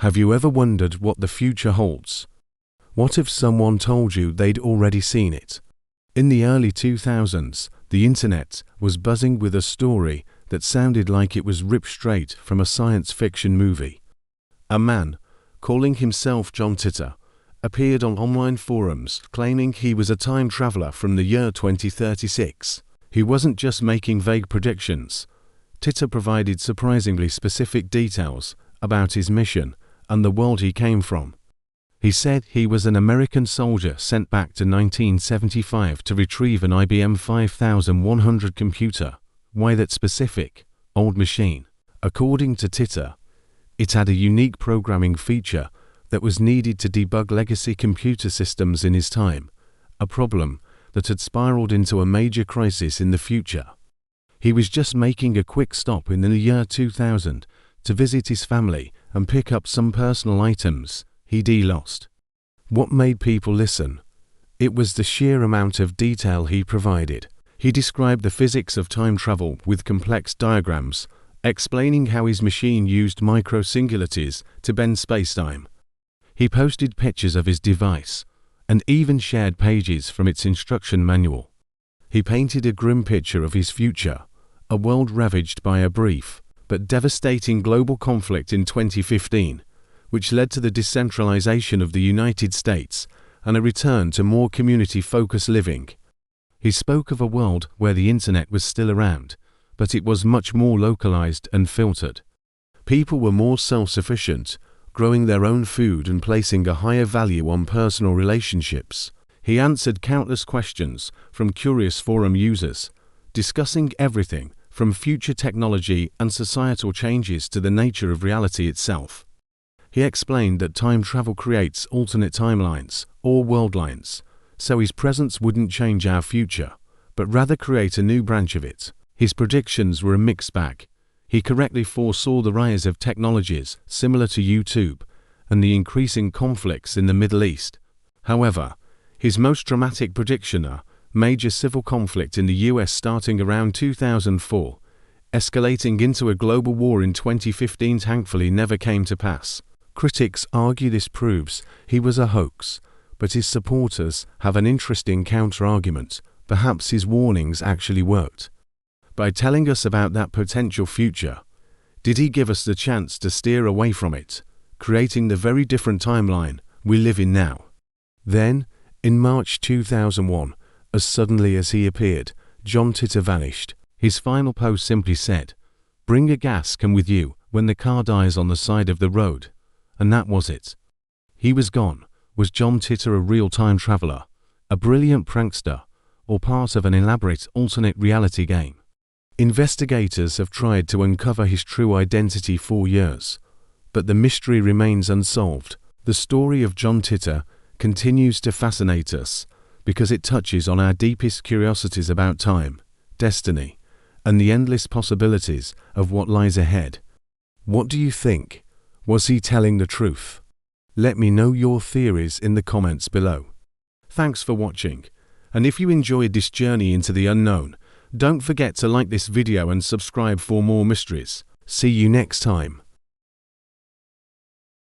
Have you ever wondered what the future holds? What if someone told you they'd already seen it? In the early 2000s, the internet was buzzing with a story that sounded like it was ripped straight from a science fiction movie. A man, calling himself John Titor, appeared on online forums claiming he was a time traveler from the year 2036. He wasn't just making vague predictions. Titor provided surprisingly specific details about his mission and the world he came from. He said he was an American soldier sent back to 1975 to retrieve an IBM 5100 computer. Why that specific, old machine? According to Titor, it had a unique programming feature that was needed to debug legacy computer systems in his time, a problem that had spiraled into a major crisis in the future. He was just making a quick stop in the year 2000 to visit his family and pick up some personal items he'd lost. What made people listen? It was the sheer amount of detail he provided. He described the physics of time travel with complex diagrams, explaining how his machine used micro-singularities to bend spacetime. He posted pictures of his device, and even shared pages from its instruction manual. He painted a grim picture of his future, a world ravaged by a brief but devastating global conflict in 2015, which led to the decentralization of the United States and a return to more community-focused living. He spoke of a world where the internet was still around, but it was much more localized and filtered. People were more self-sufficient, growing their own food and placing a higher value on personal relationships. He answered countless questions from curious forum users, discussing everything from future technology and societal changes to the nature of reality itself. He explained that time travel creates alternate timelines, or world lines, so his presence wouldn't change our future, but rather create a new branch of it. His predictions were a mixed bag. He correctly foresaw the rise of technologies similar to YouTube and the increasing conflicts in the Middle East. However, his most dramatic prediction, a major civil conflict in the US starting around 2004, escalating into a global war in 2015, thankfully never came to pass. Critics argue this proves he was a hoax, but his supporters have an interesting counter-argument. Perhaps his warnings actually worked. By telling us about that potential future, did he give us the chance to steer away from it, creating the very different timeline we live in now? Then, in March 2001, as suddenly as he appeared, John Titor vanished. His final post simply said, "Bring a gas can with you when the car dies on the side of the road." And that was it. He was gone. Was John Titor a real time traveler, a brilliant prankster, or part of an elaborate alternate reality game? Investigators have tried to uncover his true identity for years, but the mystery remains unsolved. The story of John Titor continues to fascinate us because it touches on our deepest curiosities about time, destiny, and the endless possibilities of what lies ahead. What do you think? Was he telling the truth? Let me know your theories in the comments below. Thanks for watching, and if you enjoyed this journey into the unknown, don't forget to like this video and subscribe for more mysteries. See you next time.